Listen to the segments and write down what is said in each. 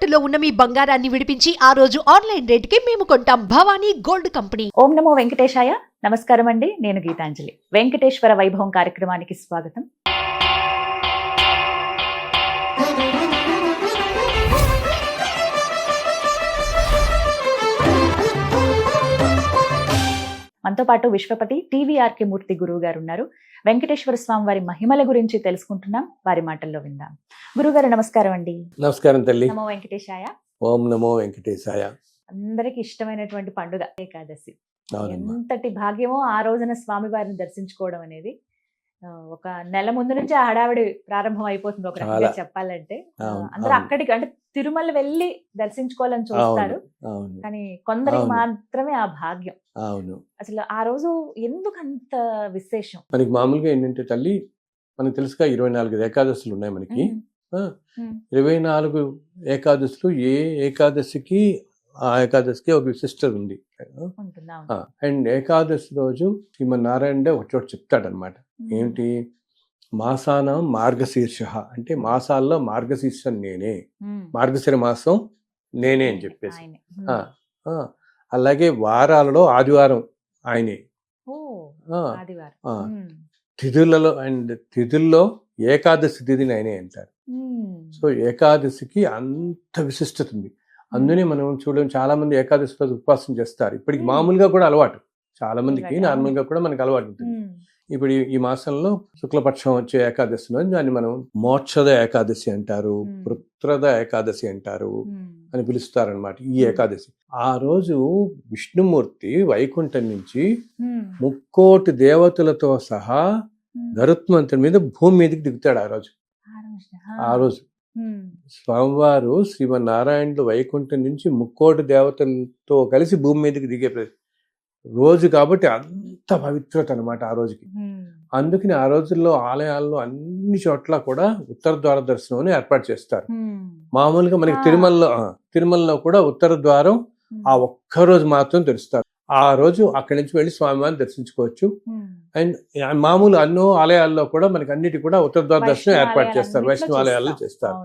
తాకట్టులో ఉన్న మీ బంగారాన్ని విడిపించి ఆ రోజు ఆన్లైన్ రేటుకి మేము కొంటాం. Bhavani gold company. ఓం నమో వెంకటేశాయ. నమస్కారం అండి, నేను గీతాంజలి. వెంకటేశ్వర వైభవం కార్యక్రమానికి స్వాగతం. మనతో పాటు విశ్వపతి టీవీఆర్కే మూర్తి గురువు గారు ఉన్నారు. వెంకటేశ్వర స్వామి వారి మహిమల గురించి తెలుసుకుంటున్నాం, వారి మాటల్లో విందాం. గురుగారు నమస్కారం అండి. నమస్కారం తల్లి. నమో వెంకటేశాయ. ఓం నమో వెంకటేశాయ. అందరికి ఇష్టమైనటువంటి పండుగ ఏకాదశి. ఎంతటి భాగ్యమో ఆ రోజున స్వామి వారిని దర్శించుకోవడం అనేది. ఒక నెల ముందు నుంచి ఆ హడావిడి ప్రారంభం అయిపోతుంది ఒక రకంగా చెప్పాలంటే. అందరూ అక్కడికి అంటే తిరుమల వెళ్ళి దర్శించుకోవాలని చూస్తారు, కానీ కొందరికి మాత్రమే ఆ భాగ్యం. అసలు ఆ రోజు ఎందుకు అంత విశేషం? మనకి మామూలుగా ఏంటంటే తల్లి, మనకి తెలుసుగా 24 ఏకాదశులు ఉన్నాయి మనకి. 24 ఏకాదశులు ఏ ఏకాదశికి ఆ ఏకాదశికి ఒక విశిష్టత ఉంది. అండ్ ఏకాదశి రోజు శ్రీమన్నారాయణ ఒక చోట చెప్తాడనమాట. ఏంటి? మాసాన మార్గశీర్ష అంటే మాసాల్లో మార్గశీర్షం నేనే, మార్గశిర మాసం నేనే అని చెప్పేసి. అలాగే వారాలలో ఆదివారం ఆయనే. తిథులలో అండ్ తిథుల్లో ఏకాదశి తిథిని ఆయనే అంటారు. సో ఏకాదశికి అంత విశిష్టత ఉంది. అందునే మనం చూడడం, చాలా మంది ఏకాదశి రోజు ఉపవాసం చేస్తారు. ఇప్పటికి మామూలుగా కూడా అలవాటు, చాలా మందికి నార్మల్ గా కూడా మనకి అలవాటు ఉంటుంది. ఇప్పుడు ఈ మాసంలో శుక్లపక్షం వచ్చే ఏకాదశి రోజు దాన్ని మనం మోక్షద ఏకాదశి అంటారు, పుత్రద ఏకాదశి అంటారు అని పిలుస్తారనమాట. ఈ ఏకాదశి ఆ రోజు విష్ణుమూర్తి వైకుంఠం నుంచి 3 కోటి దేవతలతో సహా గరుత్మంతుడి మీద భూమి మీదకి దిగుతాడు ఆ రోజు. స్వామివారు శ్రీమన్నారాయణుడు వైకుంఠం నుంచి 3 కోటి దేవతలతో కలిసి భూమి మీదకి దిగే రోజు కాబట్టి అంత పవిత్రత అనమాట ఆ రోజుకి. అందుకని ఆ రోజుల్లో ఆలయాల్లో అన్ని చోట్ల కూడా ఉత్తర ద్వార దర్శనం అని ఏర్పాటు చేస్తారు. మామూలుగా మనకి తిరుమలలో కూడా ఉత్తర ద్వారం ఆ ఒక్క రోజు మాత్రం తెరుస్తారు. ఆ రోజు అక్కడి నుంచి వెళ్ళి స్వామివారిని దర్శించుకోవచ్చు. అండ్ మామూలు అన్నో ఆలయాల్లో కూడా మనకి అన్నిటి కూడా ఉత్తర ద్వార దర్శనం ఏర్పాటు చేస్తారు, వైష్ణవ ఆలయాల్లో చేస్తారు.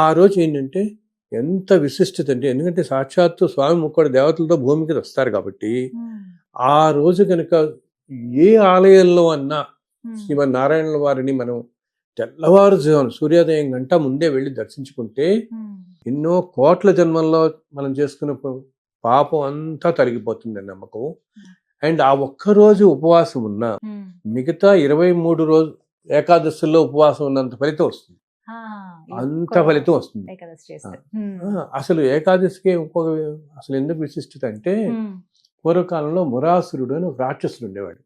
ఆ రోజు ఏంటంటే ఎంత విశిష్టత అంటే, ఎందుకంటే సాక్షాత్తు స్వామి 3 కోటి దేవతలతో భూమికి వస్తారు కాబట్టి ఆ రోజు కనుక ఏ ఆలయంలో అన్నా శ్రీమన్నారాయణ వారిని మనం తెల్లవారుజామున సూర్యోదయం గంట ముందే వెళ్ళి దర్శించుకుంటే ఎన్నో కోట్ల జన్మల్లో మనం చేసుకున్న పాపం అంతా తొలగిపోతుంది అని నమ్మకం. అండ్ ఆ ఒక్కరోజు ఉపవాసం ఉన్నా మిగతా 23 రోజు ఏకాదశుల్లో ఉపవాసం ఉన్నంత ఫలితం వస్తుంది, అంత ఫలితం వస్తుంది. అసలు ఏకాదశికి ఇంకొక అసలు ఎందుకు విశిష్టత అంటే, పూర్వకాలంలో మురాసురుడు అని ఒక రాక్షసుడు ఉండేవాడు.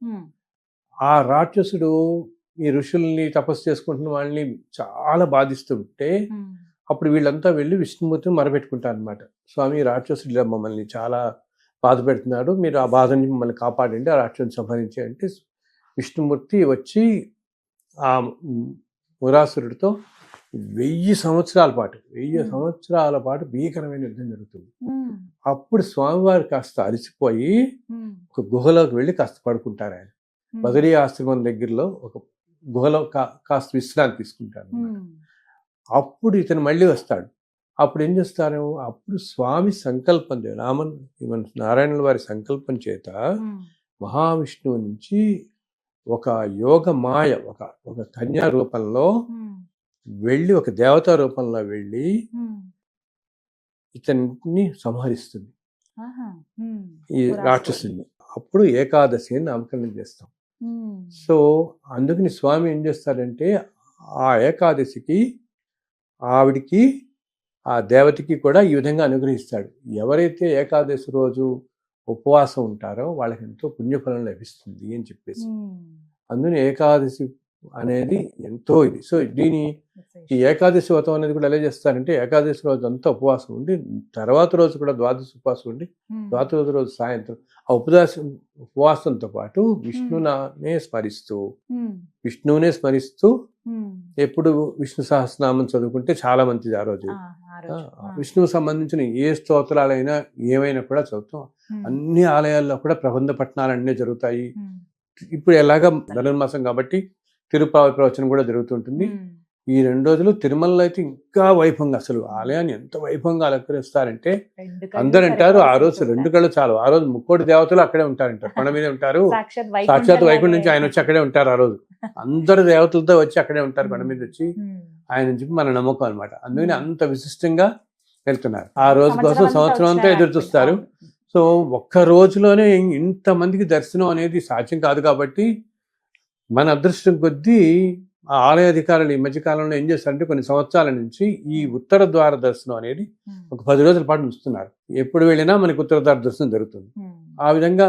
ఆ రాక్షసుడు ఈ ఋషుల్ని తపస్సు చేసుకుంటున్న వాళ్ళని చాలా బాధిస్తుంటే అప్పుడు వీళ్ళంతా వెళ్ళి విష్ణుమూర్తిని మొరపెట్టుకుంటారు అనమాట. స్వామి, రాక్షసుడు మమ్మల్ని చాలా బాధ పెడుతున్నాడు, మీరు ఆ బాధని మమ్మల్ని కాపాడండి, ఆ రాక్షసుని సంహరించి అంటే విష్ణుమూర్తి వచ్చి ఆ మురాసురుడితో 1000 సంవత్సరాల పాటు భీకరమైన యుద్ధం జరుగుతుంది. అప్పుడు స్వామివారు కాస్త అలసిపోయి ఒక గుహలోకి వెళ్ళి కాస్త పడుకుంటారు. ఆయన బదరీ ఆశ్రమం దగ్గరలో ఒక గుహలో కాస్త విశ్రాంతి తీసుకుంటారు. అప్పుడు ఇతను మళ్ళీ వస్తాడు. అప్పుడు ఏం చేస్తారు? అప్పుడు స్వామి సంకల్పం నారాయణుల వారి సంకల్పం చేత మహావిష్ణువు నుంచి ఒక యోగ మాయ ఒక కన్యా రూపంలో వెళ్ళి, ఒక దేవతా రూపంలో వెళ్ళి ఇతన్ని సంహరిస్తుంది, ఈ రాక్షసుని. అప్పుడు ఏకాదశి అని నామకరణం చేస్తాం. సో అందుకని స్వామి ఏం చేస్తారంటే ఆ ఏకాదశికి ఆవిడికి ఆ దేవతకి కూడా ఈ విధంగా అనుగ్రహిస్తాడు. ఎవరైతే ఏకాదశి రోజు ఉపవాసం ఉంటారో వాళ్ళకి ఎంతో పుణ్యఫలం లభిస్తుంది అని చెప్పేసి. అందుకని ఏకాదశి అనేది ఎంతో ఇది. సో ఈ ఏకాదశి వ్రతం అనేది కూడా ఎలా చేస్తారంటే, ఏకాదశి రోజు అంతా ఉపవాసం ఉండి తర్వాత రోజు కూడా ద్వాదశి ఉపవాసం ఉండి ద్వాదశి రోజు సాయంత్రం ఆ ఉపవాసంతో పాటు విష్ణువునే స్మరిస్తూ ఎప్పుడు విష్ణు సహస్రనామం చదువుకుంటే చాలా మంచిది. ఆ రోజు విష్ణువుకు సంబంధించిన ఏ స్తోత్రాలైనా ఏమైనా కూడా చదువుతాం. అన్ని ఆలయాల్లో కూడా ప్రబంధ పఠనాలన్నీ జరుగుతాయి. ఇప్పుడు ఎలాగా ధనుర్మాసం కాబట్టి తిరుప్పావళి ప్రవచనం కూడా జరుగుతుంటుంది. ఈ 2 రోజులు తిరుమలలో అయితే ఇంకా వైభవంగా, అసలు ఆలయాన్ని ఎంత వైభవంగా అలంకరిస్తారంటే అందరు అంటారు ఆ రోజు 2 కళ్ళు చాలు. ఆ రోజు ముక్కోటి దేవతలు అక్కడే ఉంటారంటారు, కొండ మీదే ఉంటారు. సాక్షాత్ వైకుంఠం నుంచి ఆయన వచ్చి అక్కడే ఉంటారు. ఆ రోజు అందరు దేవతలతో వచ్చి అక్కడే ఉంటారు, కొండ మీద వచ్చి ఆయన నుంచి మన నమ్మకం అనమాట. అందుకని అంత విశిష్టంగా వెళ్తున్నారు. ఆ రోజు కోసం సంవత్సరం అంతా ఎదురు చూస్తారు. సో ఒక్క రోజులోనే ఇంతమందికి దర్శనం అనేది సాధ్యం కాదు కాబట్టి మన అదృష్టం కొద్దీ ఆ ఆలయ అధికారులు ఈ మధ్యకాలంలో ఏం చేస్తారంటే కొన్ని సంవత్సరాల నుంచి ఈ ఉత్తర ద్వార దర్శనం అనేది ఒక 10 రోజుల పాటు ఉంచుతున్నారు. ఎప్పుడు వెళ్ళినా మనకి ఉత్తర ద్వార దర్శనం జరుగుతుంది. ఆ విధంగా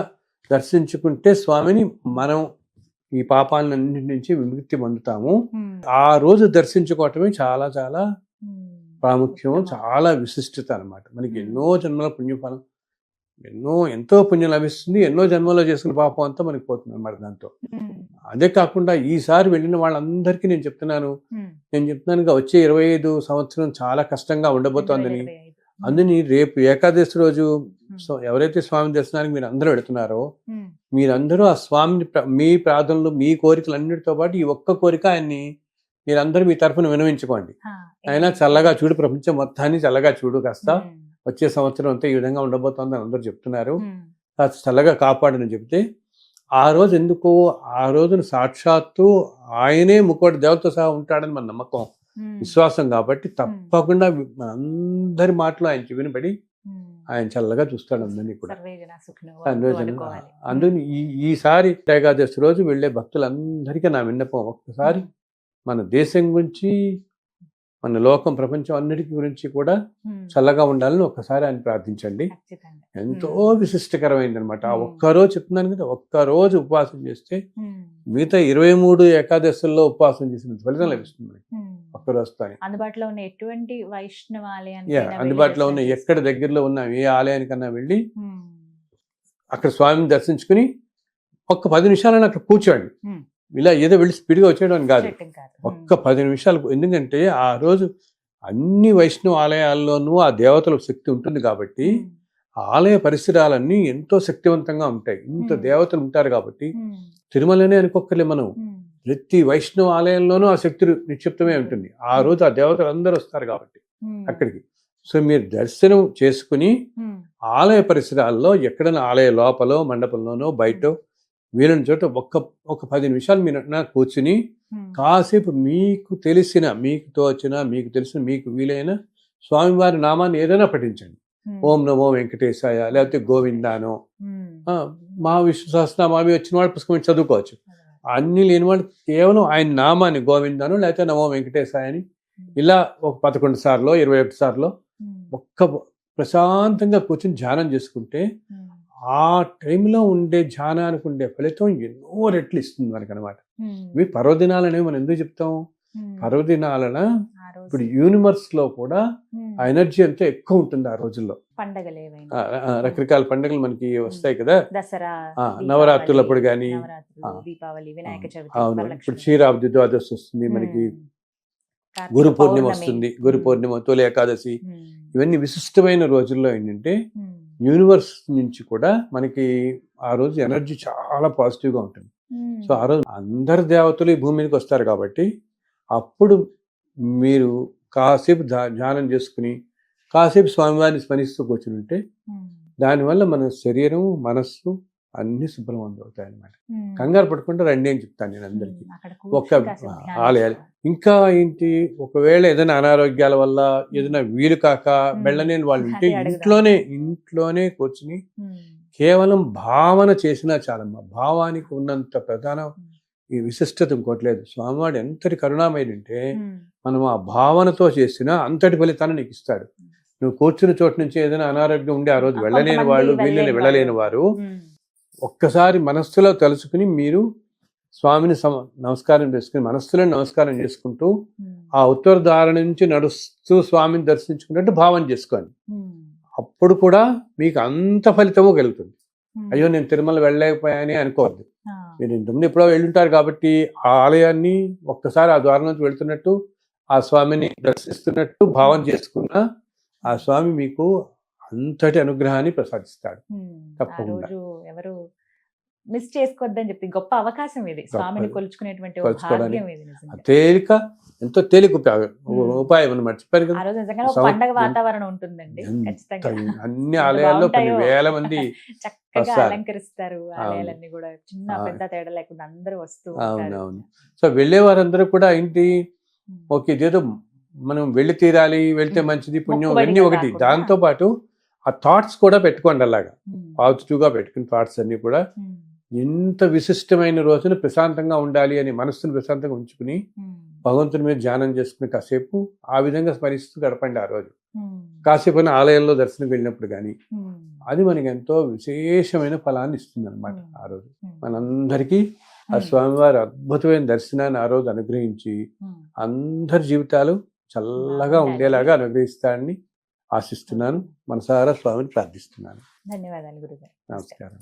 దర్శించుకుంటే స్వామిని మనం ఈ పాపాలన్నింటి నుంచి విముక్తి పొందుతాము. ఆ రోజు దర్శించుకోవటమే చాలా చాలా ప్రాముఖ్యం, చాలా విశిష్టత అన్నమాట. మనకి ఎన్నో జన్మల పుణ్యఫలం, ఎంతో పుణ్యం లభిస్తుంది. ఎన్నో జన్మలో చేసిన పాపం అంతా మనకి పోతుంది అన్నమాట దాంతో. అదే కాకుండా ఈసారి వెళ్ళిన వాళ్ళందరికీ నేను చెప్తున్నాను వచ్చే 25 సంవత్సరం చాలా కష్టంగా ఉండబోతోందని. అందుని రేపు ఏకాదశి రోజు ఎవరైతే స్వామి దర్శనానికి మీరు అందరూ వెళుతున్నారో మీరందరూ ఆ స్వామిని మీ ప్రార్థనలు, మీ కోరికలన్నిటితో పాటు ఈ ఒక్క కోరిక ఆయన్ని మీరందరూ మీ తరఫున వినవించుకోండి. ఆయన చల్లగా చూడు, ప్రపంచం మొత్తాన్ని చల్లగా చూడు, కాస్త వచ్చే సంవత్సరం అంతా ఈ విధంగా ఉండబోతోందని అందరూ చెప్తున్నారు. కాస్త చల్లగా కాపాడని చెప్తే ఆ రోజు ఎందుకు, ఆ రోజున సాక్షాత్తు ఆయనే ముక్కోటి దేవతతో సహా ఉంటాడని మన నమ్మకం, విశ్వాసం కాబట్టి తప్పకుండా మనందరి మాటలు ఆయన వినబడి ఆయన చల్లగా చూస్తాడు అందరినీ కూడా. అందుకని ఈసారి ఏకాదశి రోజు వెళ్ళే భక్తులందరికీ నా విన్నపం, ఒక్కసారి మన దేశం గురించి, మన లోకం, ప్రపంచం అన్నిటికీ గురించి కూడా చల్లగా ఉండాలని ఒక్కసారి ఆయన ప్రార్థించండి. ఎంతో విశిష్టకరమైంది అనమాట. ఆ ఒక్కరోజు చెప్తున్నాను కదా, ఒక్కరోజు ఉపవాసం చేస్తే మిగతా 23 ఏకాదశుల్లో ఉపవాసం చేసిన ఫలితం లభిస్తుంది మనకి ఒక్కరోజుతో. అందుబాటులో ఉన్న ఎటువంటి వైష్ణవ అందుబాటులో ఉన్న ఎక్కడ దగ్గరలో ఉన్న ఏ ఆలయానికన్నా వెళ్ళి అక్కడ స్వామిని దర్శించుకుని ఒక్క 10 నిమిషాలని అక్కడ కూర్చోండి. ఇలా ఏదో వెళ్ళి స్పీడ్గా వచ్చేయడం కాదు, ఒక్క 10 నిమిషాలు. ఎందుకంటే ఆ రోజు అన్ని వైష్ణవ ఆలయాల్లోనూ ఆ దేవతల శక్తి ఉంటుంది కాబట్టి ఆలయ పరిసరాలన్నీ ఎంతో శక్తివంతంగా ఉంటాయి. ఇంత దేవతలు ఉంటారు కాబట్టి తిరుమలనే అనుకోక్కర్లే మనం, ప్రతి వైష్ణవ ఆలయంలోనూ ఆ శక్తి నిక్షిప్తమే ఉంటుంది. ఆ రోజు ఆ దేవతలు అందరూ వస్తారు కాబట్టి అక్కడికి. సో మీరు దర్శనం చేసుకుని ఆలయ పరిసరాల్లో ఎక్కడైనా ఆలయ లోపల, మండపంలోనో, బయట వీలైన చోట ఒక 10 నిమిషాలు మీరు కూర్చుని కాసేపు మీకు తెలిసిన, మీకు తోచిన, మీకు తెలిసిన, మీకు వీలైన స్వామివారి నామాన్ని ఏదైనా పఠించండి. ఓం నమో వెంకటేశాయ, లేకపోతే గోవిందానో, మా విష్ణు సహస్రనామావి వచ్చిన వాళ్ళు పుస్తకం చదువుకోవచ్చు. అన్ని లేని వాళ్ళు కేవలం ఆయన నామాన్ని గోవిందానో లేకపోతే నమో వెంకటేశాయ అని ఇలా ఒక 11 సార్లు 21 సార్లు ఒక్క ప్రశాంతంగా కూర్చొని ధ్యానం చేసుకుంటే ఆ టైంలో ఉండే ధ్యానానికి ఉండే ఫలితం ఎన్నో రెట్లు ఇస్తుంది మనకి అనమాట. ఇవి పర్వదినాలనేవి మనం ఎందుకు చెప్తాం, పర్వదినాలన ఇప్పుడు యూనివర్స్ లో కూడా ఆ ఎనర్జీ అంతా ఎక్కువ ఉంటుంది ఆ రోజుల్లో. రకరకాల పండుగలు మనకి వస్తాయి కదా, దసరా, నవరాత్రులప్పుడు కానీ, అవును ఇప్పుడు క్షీరాబ్ది ద్వాదశి వస్తుంది మనకి, గురు పూర్ణిమ వస్తుంది, గురు పూర్ణిమ, తొలి ఏకాదశి, ఇవన్నీ విశిష్టమైన రోజుల్లో ఏంటంటే యూనివర్స్ నుంచి కూడా మనకి ఆ రోజు ఎనర్జీ చాలా పాజిటివ్గా ఉంటుంది. సో ఆ రోజు అందరు దేవతలు ఈ భూమి మీదకి వస్తారు కాబట్టి అప్పుడు మీరు కాసేపు ధ్యానం చేసుకుని కాసేపు స్వామివారిని స్మరిస్తూ కూర్చుని ఉంటే దానివల్ల మన శరీరం, మనస్సు అన్ని శుభ్రవంతం అవుతాయి అన్నమాట. కంగారు పడకుండా రండి అని చెప్తాను నేను అందరికీ. ఒక ఆలయాలు ఇంకా ఏంటి, ఒకవేళ ఏదైనా అనారోగ్యాల వల్ల ఏదైనా వీలు కాక వెళ్ళలేని వాళ్ళు ఉంటే ఇంట్లోనే కూర్చుని కేవలం భావన చేసినా చాలమ్మా. భావానికి ఉన్నంత ప్రధాన ఈ విశిష్టత ఇంకోటి లేదు. స్వామివాడు ఎంతటి కరుణామయుడంటే మనం ఆ భావనతో చేసినా అంతటి ఫలితాన్ని నీకు ఇస్తాడు. నువ్వు కూర్చున్న చోటు నుంచి ఏదైనా అనారోగ్యం ఉండి ఆ రోజు వెళ్ళలేని వాళ్ళు, వీళ్ళని వెళ్ళలేని వారు ఒక్కసారి మనస్సులో తలుచుకుని మీరు స్వామిని నమస్కారం చేసుకుని మనస్సులో నమస్కారం చేసుకుంటూ ఆ ఉత్తర ద్వారం నుంచి నడుస్తూ స్వామిని దర్శించుకున్నట్టు భావన చేసుకోండి. అప్పుడు కూడా మీకు అంత ఫలితము కలుగుతుంది. అయ్యో నేను తిరుమల వెళ్ళలేకపోయాని అనుకోవద్దు. మీరు ఇంతకుముందు ఎప్పుడో వెళ్ళుంటారు కాబట్టి ఆ ఆలయాన్ని ఒక్కసారి ఆ ద్వారం నుంచి వెళ్తున్నట్టు, ఆ స్వామిని దర్శిస్తున్నట్టు భావన చేసుకున్నా ఆ స్వామి మీకు అంతటి అనుగ్రహాన్ని ప్రసాదిస్తాడు తప్పకుండా. ఎవరు మిస్ చేసుకోవద్దని చెప్పి గొప్ప అవకాశం ఇది, స్వామిని కొలుచుకునేటువంటి ఒక కొలుచుకోవడానికి భాగ్యం ఇది నిజంగా. తేలిక, ఎంతో తేలిక ఉపాయం అనమాట. చెప్పారు ఆ కదా, రోజు నిజంగా ఒక పండగ వాతావరణం ఉంటుందండి ఖచ్చితంగా. అన్ని ఆలయాల్లో కొన్ని వేల మంది చక్కగా వస్తారు. అలంకరిస్తారు ఆలయాలన్నీ కూడా, చిన్న పెద్ద తేడా లేకుండా అందరూ వస్తూ ఉంటారు. అవునవును. సో వెళ్ళే వారందరూ కూడా ఏంటి, ఓకే ఇదేదో మనం వెళ్ళి తీరాలి, వెళ్తే మంచిది పుణ్యం మొక్కుబడిగా అన్నీ ఒకటి. కాకుండా. దాంతో పాటు ఆ థాట్స్ కూడా పెట్టుకోండి, అలాగా పాజిటివ్గా పెట్టుకుని థాట్స్ అన్ని కూడా ఇంత విశిష్టమైన రోజున ప్రశాంతంగా ఉండాలి అని మనస్సును ప్రశాంతంగా ఉంచుకుని భగవంతుని మీద ధ్యానం చేసుకుని కాసేపు ఆ విధంగా స్మరిస్తూ గడపండి ఆ రోజు. కాసేపు ఆలయంలో దర్శనం వెళ్ళినప్పుడు కానీ అది మనకి ఎంతో విశేషమైన ఫలాన్ని ఇస్తుంది అనమాట. ఆ రోజు మనందరికీ ఆ స్వామివారి అద్భుతమైన దర్శనాన్ని ఆ రోజు అనుగ్రహించి అందరి జీవితాలు చల్లగా ఉండేలాగా అనుగ్రహిస్తాడని ఆశిస్తున్నాను. మనసారా స్వామిని ప్రార్థిస్తున్నాను. ధన్యవాదాలు గురుగారు. నమస్కారం.